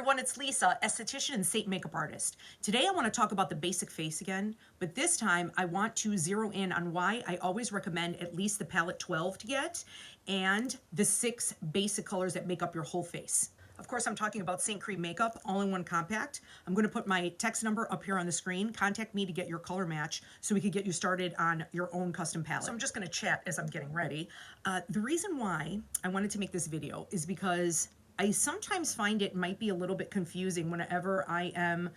everyone, it's Lisa, esthetician and Seint makeup artist. Today I want to talk about the basic face again, but this time I want to zero in on why I always recommend at least the palette 12 to get and the 6 basic colors that make up your whole face. Of course, I'm talking about Seint Cream Makeup, all-in-one compact. I'm going to put my text number up here on the screen. Contact me to get your color match so we can get you started on your own custom palette. So I'm just going to chat as I'm getting ready. The reason why I wanted to make this video is because I sometimes find it might be a little bit confusing whenever I am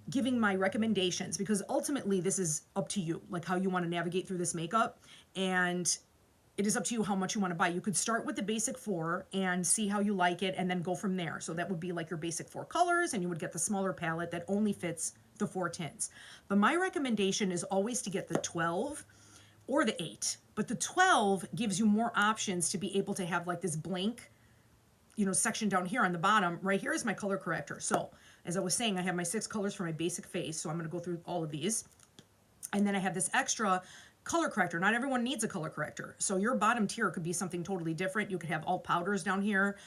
giving my recommendations, because ultimately this is up to you, like how you want to navigate through this makeup, and it is up to you how much you want to buy. You could start with the basic 4 and see how you like it and then go from there. So that would be like your basic 4 colors, and you would get the smaller palette that only fits the 4 tints. But my recommendation is always to get the 12 or the 8. But the 12 gives you more options to be able to have like this blank, section down here on the bottom. Right here is my color corrector. So as I was saying, I have my 6 colors for my basic face. So I'm going to go through all of these. And then I have this extra color corrector. Not everyone needs a color corrector. So your bottom tier could be something totally different. You could have all powders down here,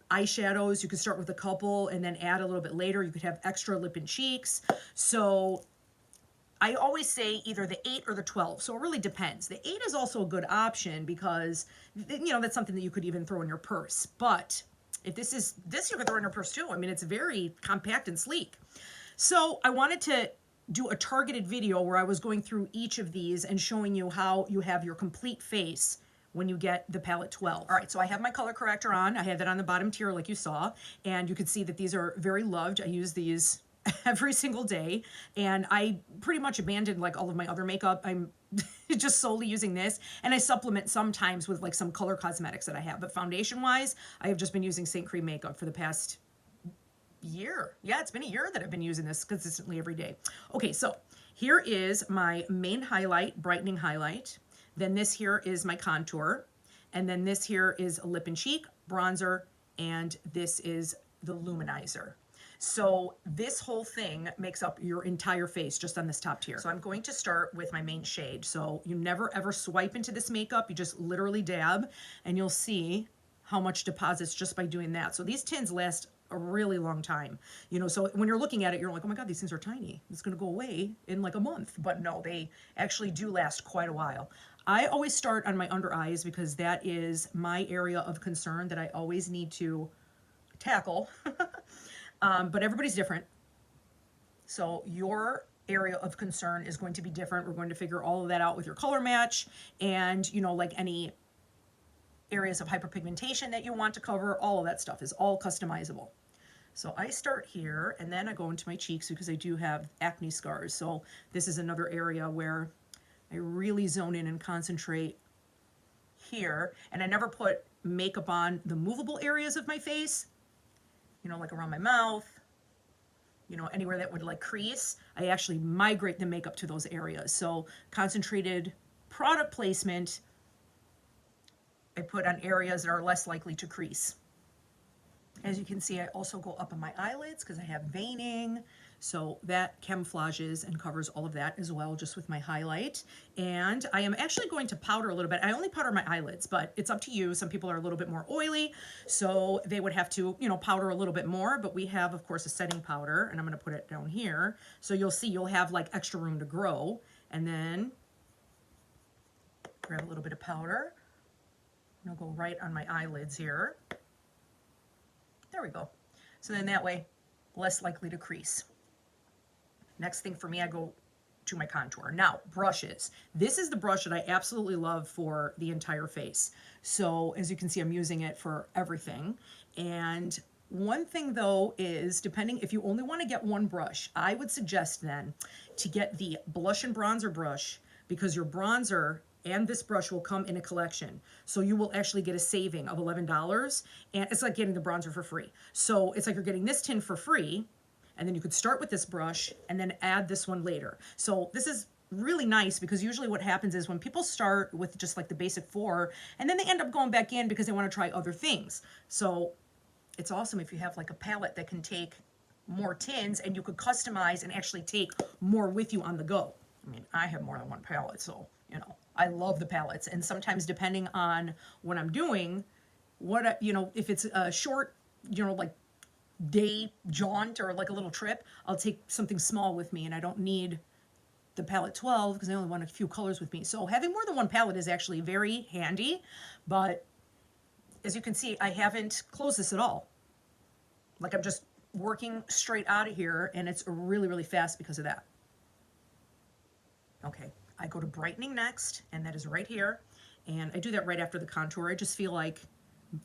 eyeshadows. You could start with a couple and then add a little bit later. You could have extra lip and cheeks. So I always say either the 8 or the 12. So it really depends. The 8 is also a good option because, that's something that you could even throw in your purse. But if this you could throw in your purse too. I mean, it's very compact and sleek. So I wanted to do a targeted video where I was going through each of these and showing you how you have your complete face when you get the palette 12. All right, so I have my color corrector on. I have that on the bottom tier like you saw, and you can see that these are very loved. I use these every single day, and I pretty much abandoned like all of my other makeup. I'm just solely using this, and I supplement sometimes with like some color cosmetics that I have, but foundation wise I have just been using Seint Cream Makeup for the past year. Yeah, it's been a year that I've been using this consistently every day. Okay, so here is my main highlight, brightening highlight. Then this here is my contour, and then this here is a lip and cheek bronzer, and this is the luminizer. So this whole thing makes up your entire face just on this top tier. So I'm going to start with my main shade. So you never ever swipe into this makeup. You just literally dab, and you'll see how much deposits just by doing that. So these tins last a really long time. So when you're looking at it, you're like, oh my God, these things are tiny. It's gonna go away in like a month. But no, they actually do last quite a while. I always start on my under eyes because that is my area of concern that I always need to tackle. But everybody's different. So your area of concern is going to be different. We're going to figure all of that out with your color match and, like any areas of hyperpigmentation that you want to cover. All of that stuff is all customizable. So I start here and then I go into my cheeks because I do have acne scars. So this is another area where I really zone in and concentrate here. And I never put makeup on the movable areas of my face, like around my mouth, anywhere that would like crease. I actually migrate the makeup to those areas. So concentrated product placement I put on areas that are less likely to crease. As you can see, I also go up on my eyelids because I have veining. So that camouflages and covers all of that as well, just with my highlight. And I am actually going to powder a little bit. I only powder my eyelids, but it's up to you. Some people are a little bit more oily, so they would have to, powder a little bit more. But we have, of course, a setting powder, and I'm going to put it down here. So you'll see you'll have like extra room to grow. And then grab a little bit of powder. And I'll go right on my eyelids here. There we go. So then that way, less likely to crease. Next thing for me, I go to my contour. Now, brushes. This is the brush that I absolutely love for the entire face. So as you can see, I'm using it for everything. And one thing though is, depending, if you only want to get one brush, I would suggest then to get the blush and bronzer brush, because your bronzer and this brush will come in a collection. So you will actually get a saving of $11, and it's like getting the bronzer for free. So it's like you're getting this tin for free, and then you could start with this brush and then add this one later. So this is really nice because usually what happens is when people start with just like the basic 4, and then they end up going back in because they want to try other things. So it's awesome if you have like a palette that can take more tins and you could customize and actually take more with you on the go. I mean, I have more than one palette, so, I love the palettes. And sometimes depending on what I'm doing, if it's a short, like day jaunt or like a little trip, I'll take something small with me, and I don't need the palette 12 because I only want a few colors with me. So having more than one palette is actually very handy, but as you can see, I haven't closed this at all. Like I'm just working straight out of here, and it's really, really fast because of that. Okay, I go to brightening next, and that is right here. And I do that right after the contour. I just feel like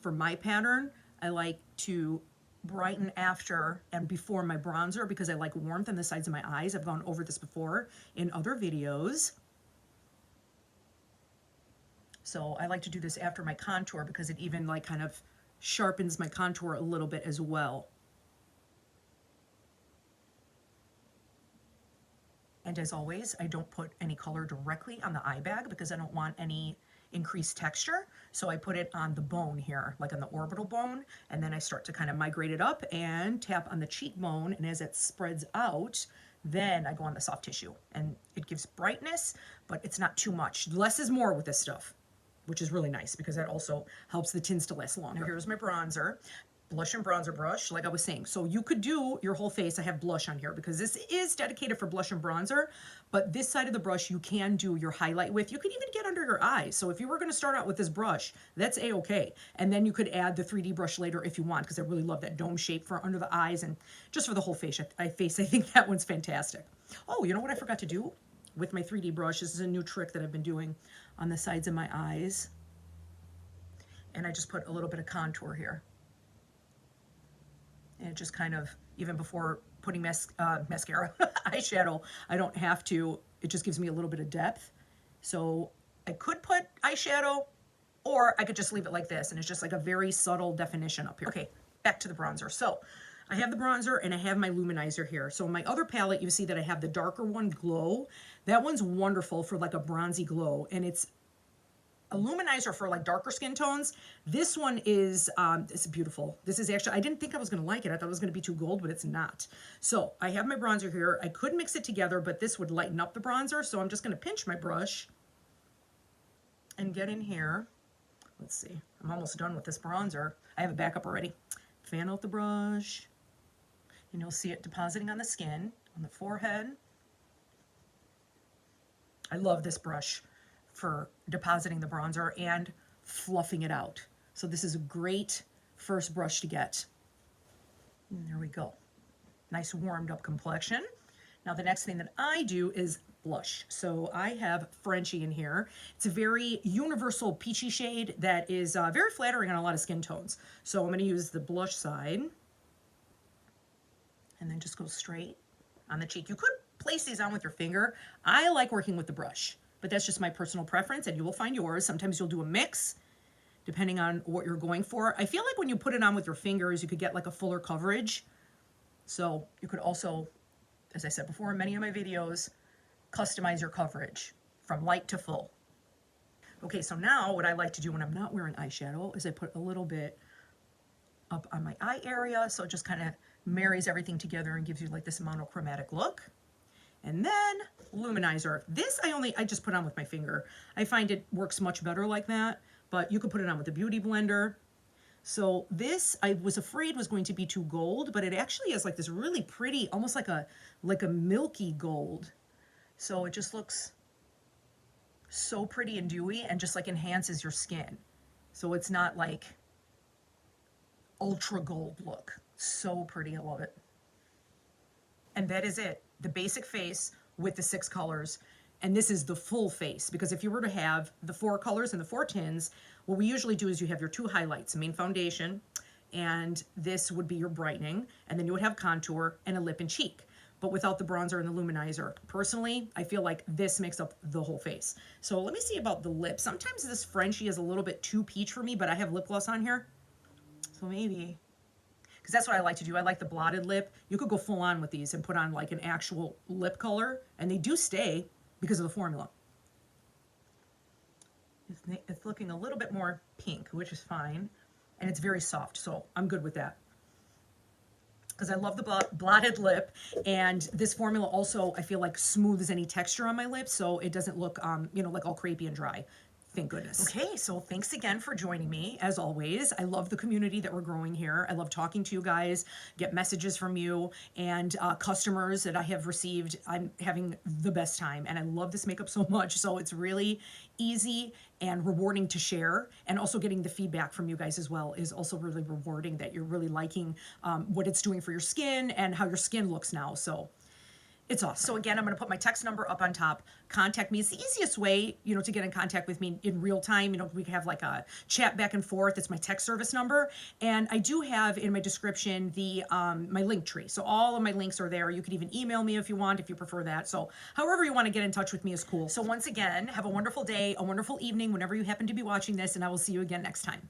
for my pattern, I like to brighten after and before my bronzer because I like warmth on the sides of my eyes. I've gone over this before in other videos. So I like to do this after my contour because it even like kind of sharpens my contour a little bit as well. And as always, I don't put any color directly on the eye bag because I don't want any increased texture. So I put it on the bone here, like on the orbital bone, and then I start to kind of migrate it up and tap on the cheekbone. And as it spreads out, then I go on the soft tissue, and it gives brightness, but it's not too much. Less is more with this stuff, which is really nice because that also helps the tints to last longer. Now here's my bronzer. Blush and bronzer brush, like I was saying. So you could do your whole face. I have blush on here because this is dedicated for blush and bronzer, but this side of the brush you can do your highlight with. You could even get under your eyes. So if you were going to start out with this brush, that's a-okay. And then you could add the 3D brush later if you want, because I really love that dome shape for under the eyes and just for the whole face. I think that one's fantastic. Oh, you know what I forgot to do with my 3D brush? This is a new trick that I've been doing on the sides of my eyes. And I just put a little bit of contour here. And it just kind of, even before putting mascara, eyeshadow, I don't have to, it just gives me a little bit of depth. So I could put eyeshadow, or I could just leave it like this, and it's just like a very subtle definition up here. Okay, back to the bronzer. So I have the bronzer and I have my luminizer here. So in my other palette, you see that I have the darker one, Glow. That one's wonderful for like a bronzy glow, and it's a luminizer for like darker skin tones. This one is it's beautiful. This is actually, I didn't think I was going to like it. I thought it was going to be too gold, but it's not. So I have my bronzer here. I could mix it together, but this would lighten up the bronzer. So I'm just going to pinch my brush and get in here. Let's see. I'm almost done with this bronzer. I have it back up already. Fan out the brush, and you'll see it depositing on the skin, on the forehead. I love this brush for depositing the bronzer and fluffing it out. So this is a great first brush to get. And there we go. Nice warmed up complexion. Now the next thing that I do is blush. So I have Frenchie in here. It's a very universal peachy shade that is very flattering on a lot of skin tones. So I'm going to use the blush side and then just go straight on the cheek. You could place these on with your finger. I like working with the brush, but that's just my personal preference, and you will find yours. Sometimes you'll do a mix depending on what you're going for. I feel like when you put it on with your fingers, you could get like a fuller coverage. So you could also, as I said before in many of my videos, customize your coverage from light to full. Okay, so now what I like to do when I'm not wearing eyeshadow is I put a little bit up on my eye area, so it just kind of marries everything together and gives you like this monochromatic look. And then luminizer. This I just put on with my finger. I find it works much better like that, but you could put it on with a beauty blender. So this, I was afraid was going to be too gold, but it actually is like this really pretty, almost like a milky gold. So it just looks so pretty and dewy and just like enhances your skin. So it's not like ultra gold look. So pretty, I love it. And that is it. The basic face with the 6 colors. And this is the full face, because if you were to have the 4 colors and the 4 tints, what we usually do is you have your 2 highlights, main foundation, and this would be your brightening, and then you would have contour and a lip and cheek, but without the bronzer and the luminizer. Personally, I feel like this makes up the whole face. So let me see about the lips. Sometimes this Frenchie is a little bit too peach for me, but I have lip gloss on here, so maybe, because that's what I like to do. I like the blotted lip. You could go full on with these and put on like an actual lip color, and they do stay because of the formula. It's looking a little bit more pink, which is fine, and it's very soft, so I'm good with that. Because I love the blotted lip, and this formula also, I feel like, smooths any texture on my lips, so it doesn't look, you know, like all crepey and dry. Thank goodness. Okay, so thanks again for joining me. As always, I love the community that we're growing here. I love talking to you guys, get messages from you, and customers that I have received. I'm having the best time, and I love this makeup so much. So it's really easy and rewarding to share, and also getting the feedback from you guys as well is also really rewarding, that you're really liking what it's doing for your skin and how your skin looks now. So it's awesome. So again, I'm going to put my text number up on top. Contact me. It's the easiest way, to get in contact with me in real time. We can have like a chat back and forth. It's my text service number. And I do have in my description my link tree. So all of my links are there. You can even email me if you want, if you prefer that. So however you want to get in touch with me is cool. So once again, have a wonderful day, a wonderful evening, whenever you happen to be watching this, and I will see you again next time.